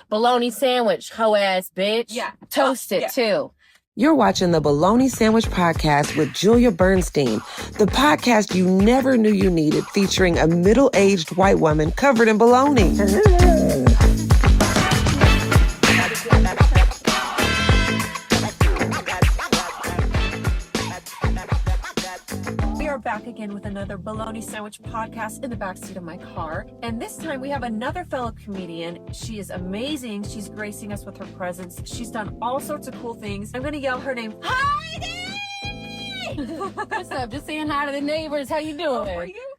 Bologna sandwich, hoe ass bitch. Yeah. Toast it too. You're watching the Bologna Sandwich Podcast with Julia Bernstein, the podcast you never knew you needed, featuring a middle-aged white woman covered in bologna. We are back again with another Bologna Sandwich Podcast in the backseat of my car. And this time we have another fellow comedian. She is amazing. She's gracing us with her presence. She's done all sorts of cool things. I'm going to yell her name. Heidi! What's up? Just saying hi to the neighbors. How you doing? How are you?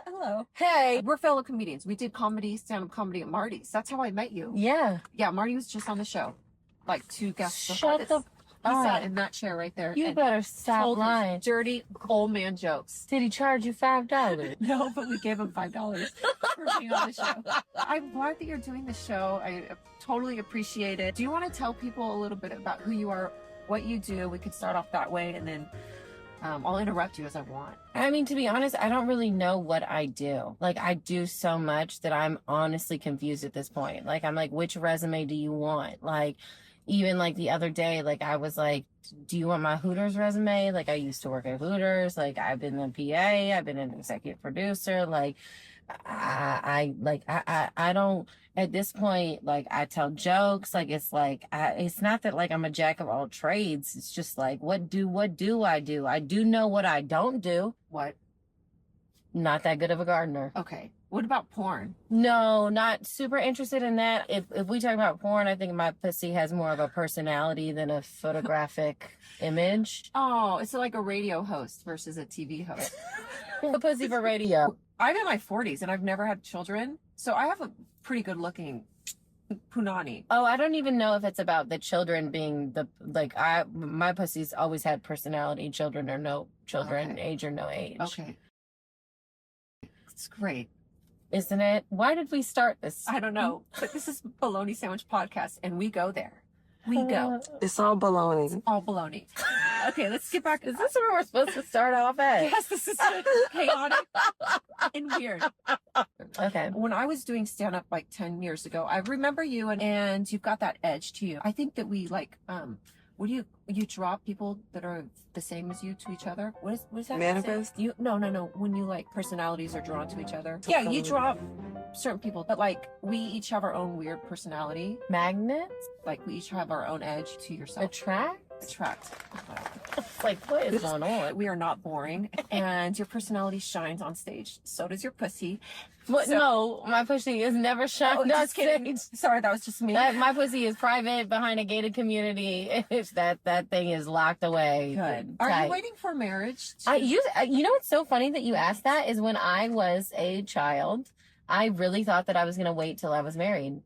Hello. Hey. We're fellow comedians. We did stand-up comedy at Marty's. That's how I met you. Yeah. Yeah, Marty was just on the show. Like 2 guests before Shut this. the... He All sat right. in that chair right there. You and better stop told his lying. dirty old man jokes. Did he charge you $5? No, but we gave him $5 for being on the show. I'm glad that you're doing the show. I totally appreciate it. Do you want to tell people a little bit about who you are, what you do? We could start off that way, and then I'll interrupt you as I want. I mean, to be honest, I don't really know what I do. Like, I do so much that I'm honestly confused at this point. Like, I'm like, which resume do you want? Like, even like the other day, like I was like, do you want my Hooters resume? Like, I used to work at Hooters. Like, I've been a PA, I've been an executive producer. Like, I don't, at this point, like, I tell jokes. Like, it's like, it's not that like I'm a jack of all trades. It's just like, what do I do? I do know what I don't do. What? Not that good of a gardener. Okay. What about porn? No, not super interested in that. If we talk about porn, I think my pussy has more of a personality than a photographic image. Oh, it's like a radio host versus a TV host. A pussy for radio. I'm in my 40s and I've never had children, so I have a pretty good looking punani. Oh, I don't even know if it's about the children being the, like, my pussy's always had personality, children or no children, Okay. age or no age. Okay. It's great. Isn't it? Why did we start this? I don't know, but this is Bologna Sandwich Podcast, and we go there. We go. It's all bologna. All baloney. Okay, let's get back. Is this where we're supposed to start off at? Yes, this is chaotic and weird. Okay. When I was doing stand-up like 10 years ago, I remember you, and you've got that edge to you. I think that we like, what do you drop people that are the same as you to each other? What is that? Manifest? No. When you like personalities are drawn to each other. Yeah, you drop certain people, but like we each have our own weird personality. Magnets? Like we each have our own edge to yourself. Attract? Like, what is going on? We are not boring, and your personality shines on stage. So does your pussy. What? So- No, my pussy is never shined on just kidding. stage. Sorry, that was just me. My pussy is private behind a gated community. If that thing is locked away. Good. Are tight. you waiting for marriage? You know what's so funny that you asked that is when I was a child, I really thought that I was going to wait till I was married.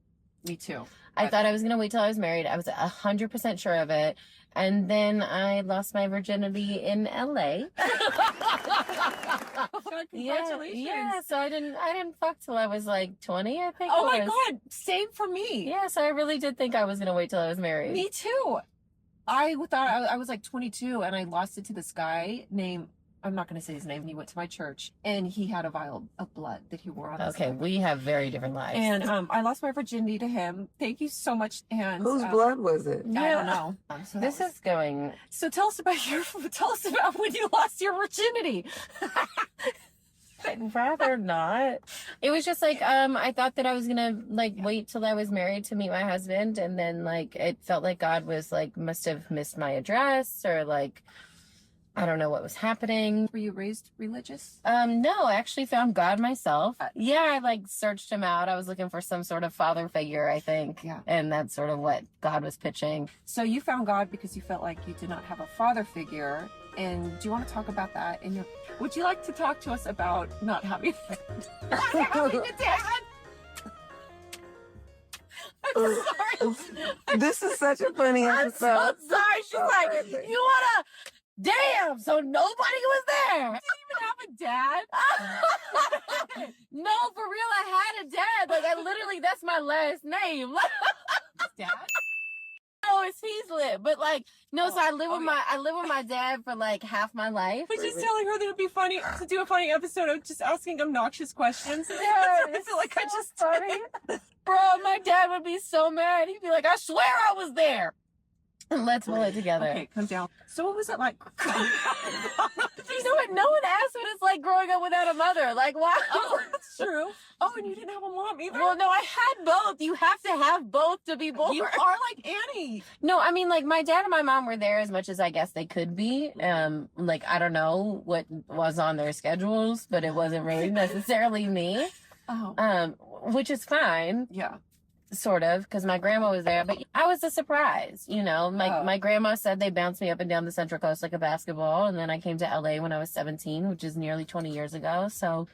Me too. I thought I was going to wait till I was married. I was 100% sure of it. And then I lost my virginity in LA. Congratulations. Yeah, so I didn't fuck till I was like 20, I think. Oh it my was. God. Same for me. Yeah, so I really did think I was going to wait till I was married. Me too. I thought I was like 22 and I lost it to this guy named, I'm not going to say his name. He went to my church and he had a vial of blood that he wore on his Okay, neck. we have very different lives. And I lost my virginity to him. Thank you so much. And Whose blood was it? I don't know. So This is going... So tell us about when you lost your virginity. I'd rather not. It was just like, I thought that I was gonna like wait till I was married to meet my husband, and then like it felt like God was like must have missed my address, or like I don't know what was happening. Were you raised religious? No, I actually found God myself. Yeah, I like searched him out. I was looking for some sort of father figure, I think. Yeah. And that's sort of what God was pitching. So you found God because you felt like you did not have a father figure. And do you want to talk about that? Would you like to talk to us about not having a dad? I'm sorry. This is such a funny I'm episode. so sorry. She's like, you wanna... Damn, so nobody was there. You didn't even have a dad? No, for real, I had a dad. Like, I literally, that's my last name. Dad? No, oh, it's Heaslet. But like, no, so I live with my dad for like half my life. But just telling her that it'd be funny to do a funny episode of just asking obnoxious questions. Yeah, I feel like I just funny. Bro, my dad would be so mad. He'd be like, I swear I was there. And let's pull it together. Okay, come down. So what was it like? You know what? No one asked what it's like growing up without a mother. Like, wow. Oh, that's true. Oh, and you didn't have a mom either? Well, no, I had both. You have to have both to be born. You are like Annie. No, I mean, like, my dad and my mom were there as much as I guess they could be. Like, I don't know what was on their schedules, but it wasn't really necessarily me. Oh. Which is fine. Yeah. Sort of, because my grandma was there, but I was a surprise, you know. My grandma said they bounced me up and down the Central Coast like a basketball, and then I came to LA when I was 17, which is nearly 20 years ago. So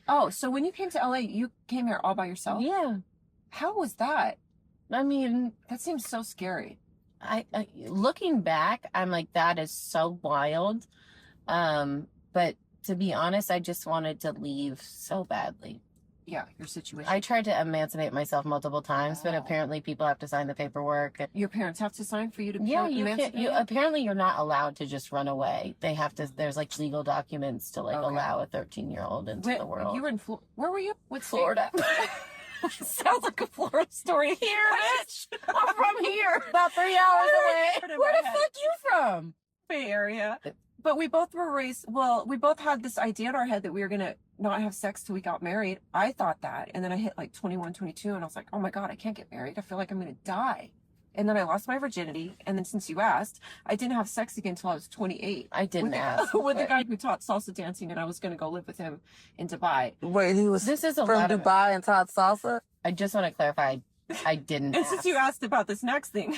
when you came to LA, you came here all by yourself? yeah. How was that? I mean, That seems so scary. I looking back, I'm like, that is so wild. But to be honest, I just wanted to leave so badly. Yeah, your situation. I tried to emancipate myself multiple times, but apparently people have to sign the paperwork. Your parents have to sign for you to be Yeah, you can't. emancipated? Apparently, you're not allowed to just run away. They have to. There's like legal documents to like Okay. allow a 13-year-old into the world. You were in where were you? What state? Florida. Sounds like a Florida story. Here, bitch. I'm from here, about 3 hours away. Where the fuck you from? Bay Area. But we both were raised, well, we both had this idea in our head that we were going to not have sex till we got married. I thought that. And then I hit like 21, 22, and I was like, oh my God, I can't get married. I feel like I'm going to die. And then I lost my virginity. And then since you asked, I didn't have sex again until I was 28. I didn't ask. With the guy who taught salsa dancing, and I was going to go live with him in Dubai. Wait, he was This is a from lot of- Dubai and taught salsa? I just want to clarify. I didn't. And ask. since you asked about this next thing,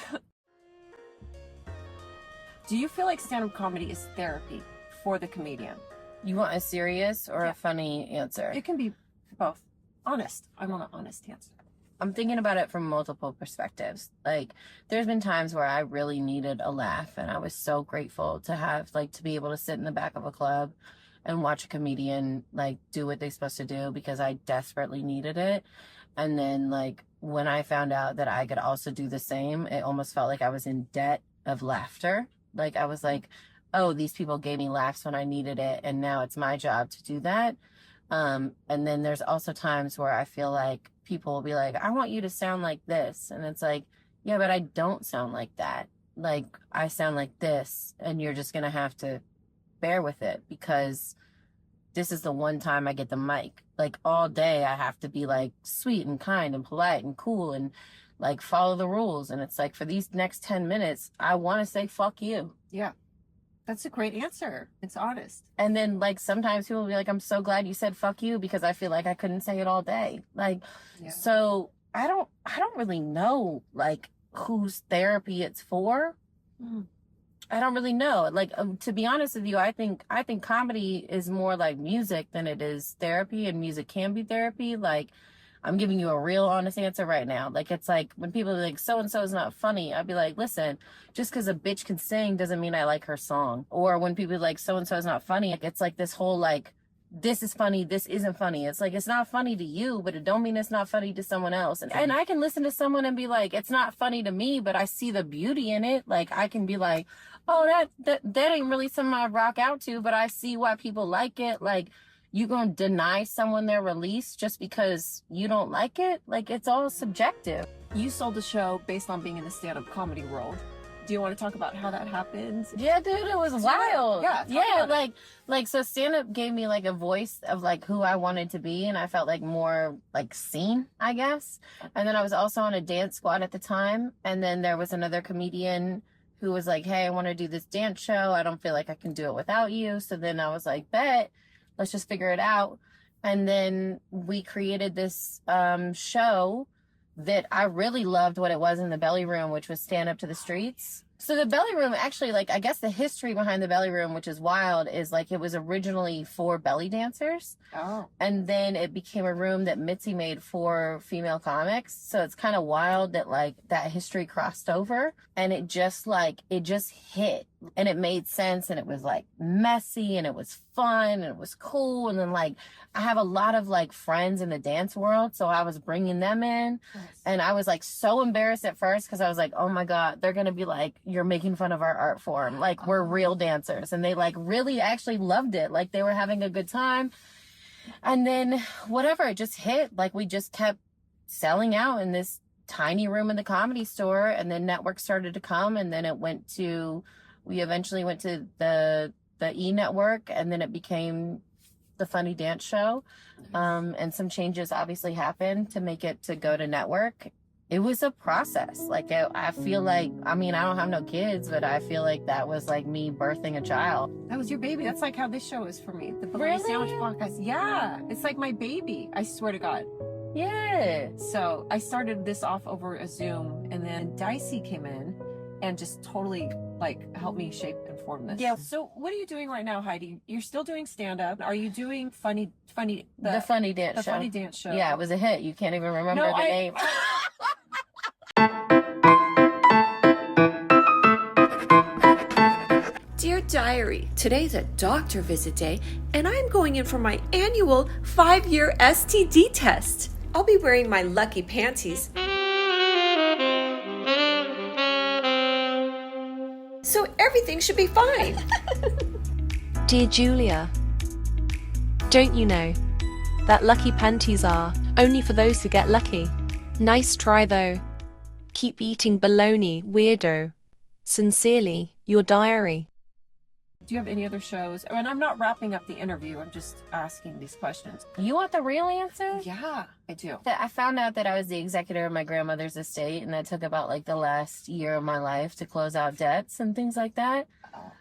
do you feel like stand-up comedy is therapy for the comedian? You want a serious or Yeah. a funny answer? It can be both. Honest. I want an honest answer. I'm thinking about it from multiple perspectives. Like, there's been times where I really needed a laugh, and I was so grateful to have, like, to be able to sit in the back of a club and watch a comedian, like, do what they're supposed to do because I desperately needed it. And then, like, when I found out that I could also do the same, it almost felt like I was in debt of laughter. Like, I was like, oh, these people gave me laughs when I needed it, and now it's my job to do that. And then there's also times where I feel like people will be like, I want you to sound like this. And it's like, yeah, but I don't sound like that. Like, I sound like this, and you're just going to have to bear with it because this is the one time I get the mic. Like, all day I have to be like sweet and kind and polite and cool and like follow the rules. And it's like, for these next 10 minutes, I want to say, fuck you. Yeah. That's a great answer. It's honest. And then, like, sometimes people will be like, I'm so glad you said fuck you because I feel like I couldn't say it all day. Like, Yeah. so I don't really know, like, whose therapy it's for. Mm. I don't really know. Like, to be honest with you, I think comedy is more like music than it is therapy, and music can be therapy. Like, I'm giving you a real honest answer right now. Like, it's like when people are like, so-and-so is not funny, I'd be like, listen, just because a bitch can sing doesn't mean I like her song. Or when people are like, so-and-so is not funny, like, it's like this whole, like, this is funny, this isn't funny. It's like, it's not funny to you, but it don't mean it's not funny to someone else. And I can listen to someone and be like, it's not funny to me, but I see the beauty in it. Like, I can be like, oh, that ain't really something I rock out to, but I see why people like it. Like, you gonna deny someone their release just because you don't like it? Like, it's all subjective. You sold the show based on being in the stand-up comedy world. Do you want to talk about how that happened? Yeah, dude, it was wild. Yeah, like so stand-up gave me like a voice of like who I wanted to be, and I felt like more like seen, I guess. And then I was also on a dance squad at the time, and then there was another comedian who was like, hey, I want to do this dance show. I don't feel like I can do it without you. So then I was like, bet, let's just figure it out. And then we created this show that I really loved what it was in the belly room, which was Stand Up to the Streets. So the Belly Room, actually, like, I guess the history behind the Belly Room, which is wild, is like it was originally for belly dancers. Oh. And then it became a room that Mitzi made for female comics. So it's kind of wild that like that history crossed over, and it just hit, and it made sense, and it was like messy, and it was fun, and it was cool. And then like I have a lot of like friends in the dance world, so I was bringing them in. Yes. And I was like so embarrassed at first because I was like, oh my God, they're going to be like, you're making fun of our art form. Like, we're real dancers. And they like really actually loved it. Like, they were having a good time. And then whatever, it just hit. Like, we just kept selling out in this tiny room in the Comedy Store. And then networks started to come. And then we eventually went to the E! Network. And then it became the Funny Dance Show. And some changes obviously happened to make it to go to network. It was a process. Like, I feel like, I mean, I don't have no kids, but I feel like that was like me birthing a child. That was your baby. That's like how this show is for me. The Bologna Sandwich Podcast. Yeah. It's like my baby. I swear to God. Yeah. So I started this off over a Zoom, and then Dicey came in and just totally like helped me shape and form this. Yeah. So what are you doing right now, Heidi? You're still doing stand-up. Are you doing the Funny Dance Show? Funny Dance Show. Yeah, it was a hit. You can't even remember the name. Dear Diary, today's a doctor visit day, and I'm going in for my annual 5-year STD test. I'll be wearing my lucky panties, so everything should be fine. Dear Julia, don't you know that lucky panties are only for those who get lucky? Nice try though. Keep eating bologna, weirdo. Sincerely, your diary. Do you have any other shows? And I'm not wrapping up the interview. I'm just asking these questions. You want the real answer? Yeah, I do. I found out that I was the executor of my grandmother's estate, and that took about like the last year of my life to close out debts and things like that.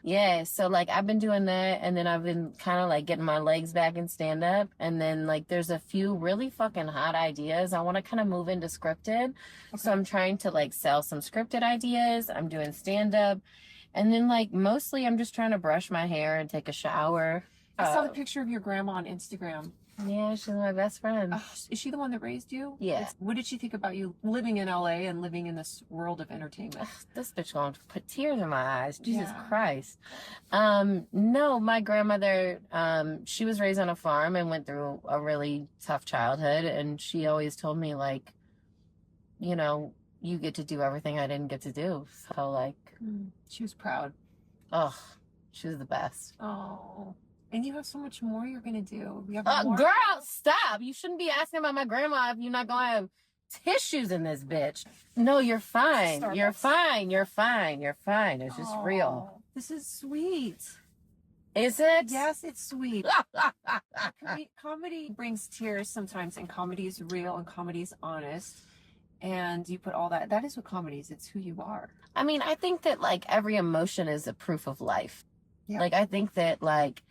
Yeah, so like I've been doing that, and then I've been kind of like getting my legs back in stand up, and then like there's a few really fucking hot ideas. I want to kind of move into scripted. Okay. So I'm trying to like sell some scripted ideas. I'm doing stand up. And then, like, mostly I'm just trying to brush my hair and take a shower. I saw the picture of your grandma on Instagram. Yeah, she's my best friend. Is she the one that raised you? Yeah. What did she think about you living in LA and living in this world of entertainment? This bitch gonna put tears in my eyes. Jesus Christ. No, my grandmother, she was raised on a farm and went through a really tough childhood. And she always told me, like, you know, you get to do everything I didn't get to do. So, like, she was proud. Oh, she was the best. Oh, and you have so much more you're gonna do. You have more? Girl, stop! You shouldn't be asking about my grandma if you're not gonna have tissues in this bitch. No, you're fine. Starbucks. You're fine. You're fine. You're fine. It's just real. This is sweet. Is it? Yes, it's sweet. Comedy brings tears sometimes, and comedy is real, and comedy is honest. And you put all that. That is what comedy is. It's who you are. I mean, I think that, like, every emotion is a proof of life. Yeah. Like, I think that, like,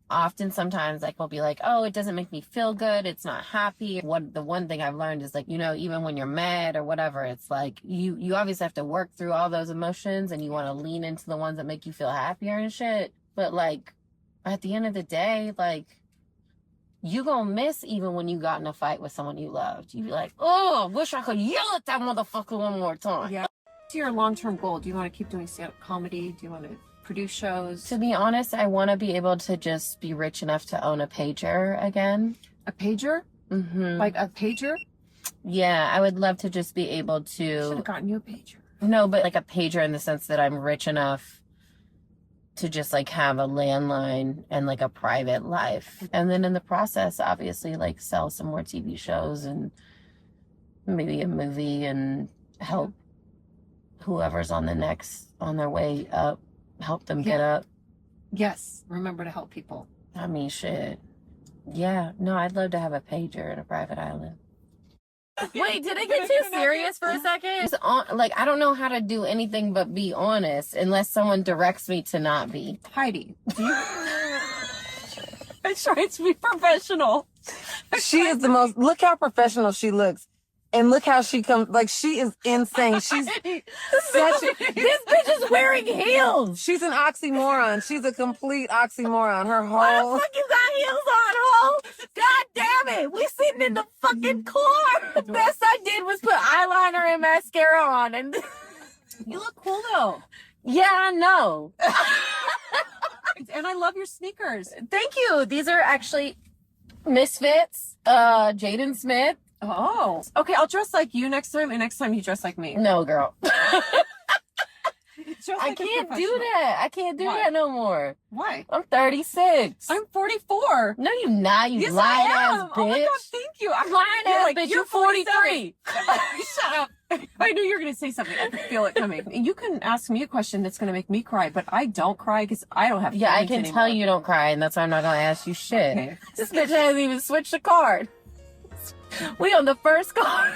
often sometimes, like, we'll be like, oh, it doesn't make me feel good. It's not happy. The one thing I've learned is, like, you know, even when you're mad or whatever, it's like you obviously have to work through all those emotions, and you want to lean into the ones that make you feel happier and shit. But, like, at the end of the day, like, you gonna miss even when you got in a fight with someone you loved. You be like, oh, wish I could yell at that motherfucker one more time. Yeah. What's your long-term goal? Do you want to keep doing stand-up comedy? Do you want to produce shows? To be honest, I want to be able to just be rich enough to own a pager again. A pager? Mm-hmm. Like a pager? Yeah, I would love to just be able to... Should have gotten you a pager. No, but like a pager in the sense that I'm rich enough to just like have a landline and like a private life. And then in the process, obviously, like sell some more TV shows and maybe a movie and help whoever's on their way up, help them get up. Yes. Remember to help people. I mean, shit. Yeah. No, I'd love to have a pager and a private island. Wait, did it get too serious for a second? Like, I don't know how to do anything but be honest unless someone directs me to not be. Heidi, do you... I try to be professional. She is the most, look how professional she looks. And look how she comes. Like, she is insane. She's such a, This bitch is wearing heels. she's an oxymoron. She's a complete oxymoron. Her Why the whole, fuck you got heels on, ho? God damn it. We sitting in the fucking car. The best I did was put eyeliner and mascara on. And You look cool though. yeah, I know. And I love your sneakers. Thank you. These are actually Misfits, Jaden Smith. Oh. Okay, I'll dress like you next time, and next time you dress like me. No, girl. Dress I like a can't do professional. that. I can't do Why? that no more. Why? I'm 36. I'm 44. No, you not. You Yes, lying I am. ass bitch. Oh my God, thank you. I'm Lying You're ass like, bitch. you're You're 43. Shut up. I knew you were going to say something. I could feel it coming. You can ask me a question that's going to make me cry, but I don't cry because I don't have Yeah, I feelings can anymore. tell you don't cry, and that's why I'm not gonna ask you shit. Okay. This bitch hasn't even switched the card. We on the first card.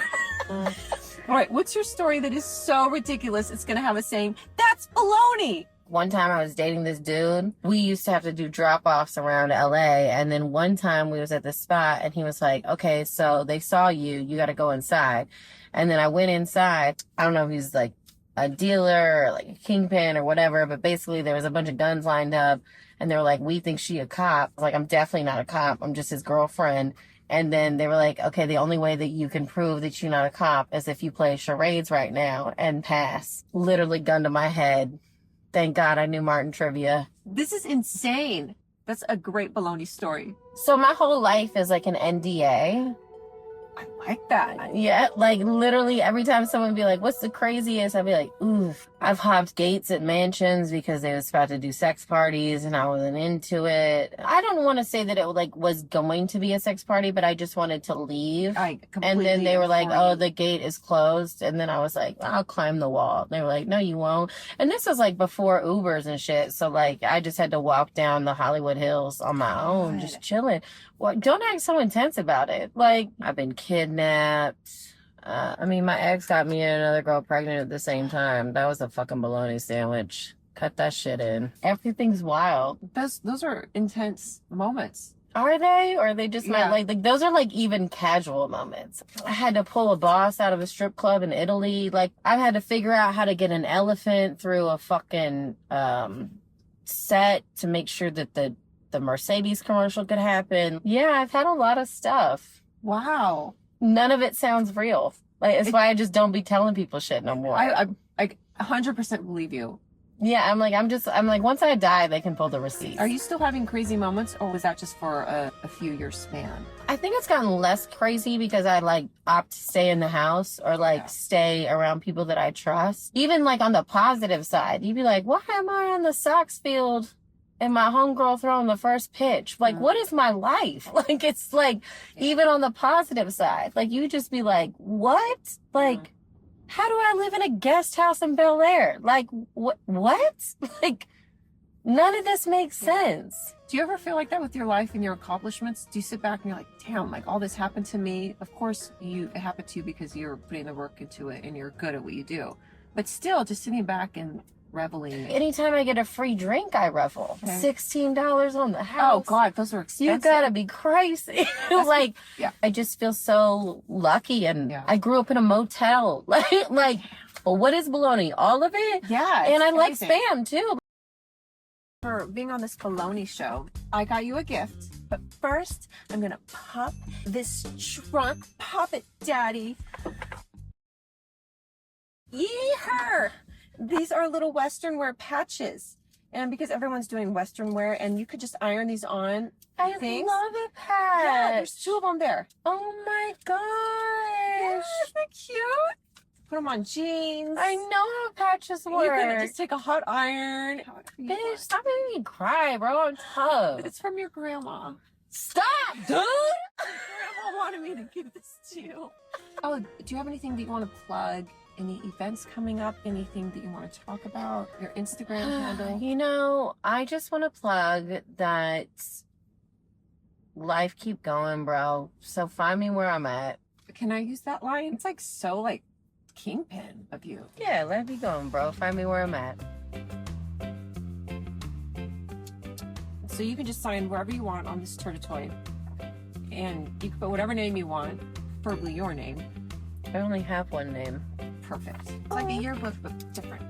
All right, what's your story that is so ridiculous it's going to have us saying, that's baloney? One time I was dating this dude. We used to have to do drop-offs around LA, and then one time we was at the spot, and he was like, okay, so they saw you. You got to go inside. And then I went inside. I don't know if he's like a dealer or like a kingpin or whatever, but basically there was a bunch of guns lined up, and they were like, we think she a cop. I was like, I'm definitely not a cop. I'm just his girlfriend. And then they were like, okay, the only way that you can prove that you're not a cop is if you play charades right now and pass. Literally gun to my head. Thank God I knew Martin trivia. This is insane. That's a great baloney story. So my whole life is like an NDA. I like that. Yeah, like literally every time someone be like, what's the craziest? I'd be like, oof. I've hopped gates at mansions because they was about to do sex parties and I wasn't into it. I don't want to say that it like was going to be a sex party, but I just wanted to leave. I And completely then they were like, implore oh, you. the gate is closed. And then I was like, I'll climb the wall. They were like, no, you won't. And this was like before Ubers and shit. So like, I just had to walk down the Hollywood Hills on my own, just chilling. Well, don't act so intense about it. Like, I've been kidnapped. I mean, my ex got me and another girl pregnant at the same time. That was a fucking bologna sandwich. Cut that shit in. Everything's wild. Those are intense moments. Are they? Or are they just Yeah. not like those are like even casual moments. I had to pull a boss out of a strip club in Italy. Like, I've had to figure out how to get an elephant through a fucking set to make sure that the Mercedes commercial could happen. Yeah, I've had a lot of stuff. Wow. None of it sounds real. Like, it's why I just don't be telling people shit no more. I 100% believe you. Yeah, I'm like, once I die, they can pull the receipts. Are you still having crazy moments, or was that just for a few year span? I think it's gotten less crazy because I like opt to stay in the house or like stay around people that I trust. Even like on the positive side, you'd be like, why am I on the Sox field and my homegirl throwing the first pitch? Like, what is my life? Like, it's like, even on the positive side, like you just be like, what? Like, how do I live in a guest house in Bel Air? Like, what? Like, none of this makes sense. Do you ever feel like that with your life and your accomplishments? Do you sit back and you're like, damn, like all this happened to me? Of course, it happened to you because you're putting the work into it and you're good at what you do. But still, just sitting back and reveling. Anytime I get a free drink, I revel. Okay. $16 on the house. Oh God, those are expensive. You gotta be crazy. Like, yeah. I just feel so lucky, and Yeah. I grew up in a motel. Like, well, what is bologna? All of it? Yeah. And it's I like amazing. Spam too. For being on this baloney show, I got you a gift. But first, I'm gonna pop this trunk. Pop it, Daddy. Yee-her! These are little Western wear patches. And because everyone's doing Western wear, and you could just iron these on. I things. love it, Yeah, Pat. there's 2 of them there. Oh my Yeah, gosh. isn't that cute? Put them on jeans. I know how patches You work. can just take a hot iron. Bitch, stop making me cry, bro. I'm tough. It's from your grandma. Stop, dude. Grandma wanted me to give this to you. Oh, do you have anything that you want to plug? Any events coming up? Anything that you want to talk about? Your Instagram handle? You know, I just want to plug that life keep going, bro. So find me where I'm at. Can I use that line? It's like so like kingpin of you. Yeah, let me go, bro. Find me where I'm at. So you can just sign wherever you want on this Turtle Toy. And you can put whatever name you want, preferably your name. I only have one name. Perfect. It's like a yearbook, but different.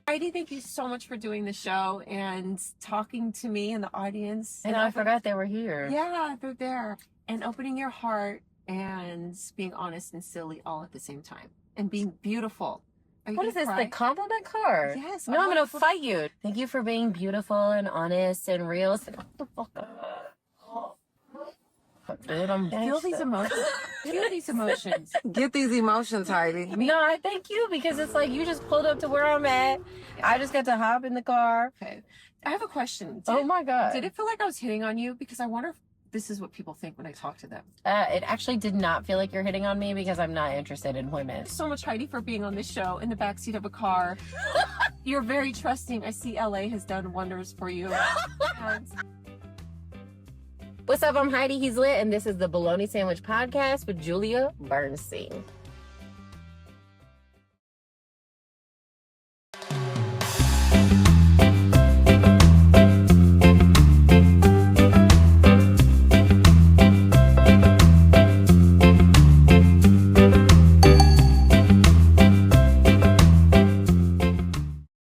Heidi, thank you so much for doing the show and talking to me and the audience. And I forgot they were here. Yeah, they're there. And opening your heart and being honest and silly all at the same time. And being beautiful. What is this, the compliment card? Yes. No, I'm going to fight you. Thank you for being beautiful and honest and real. Dude, I'm Feel these emotions. Feel these emotions. Get these emotions, Heidi. No, I thank you because it's like you just pulled up to where I'm at. I just got to hop in the car. Okay. I have a question. Oh my God. Did it feel like I was hitting on you? Because I wonder if this is what people think when I talk to them. It actually did not feel like you're hitting on me because I'm not interested in women. Thanks so much, Heidi, for being on this show in the backseat of a car. You're very trusting. I see LA has done wonders for you. And What's up? I'm Heidi Heaslet, and this is the Bologna Sandwich Podcast with Julia Bernstein.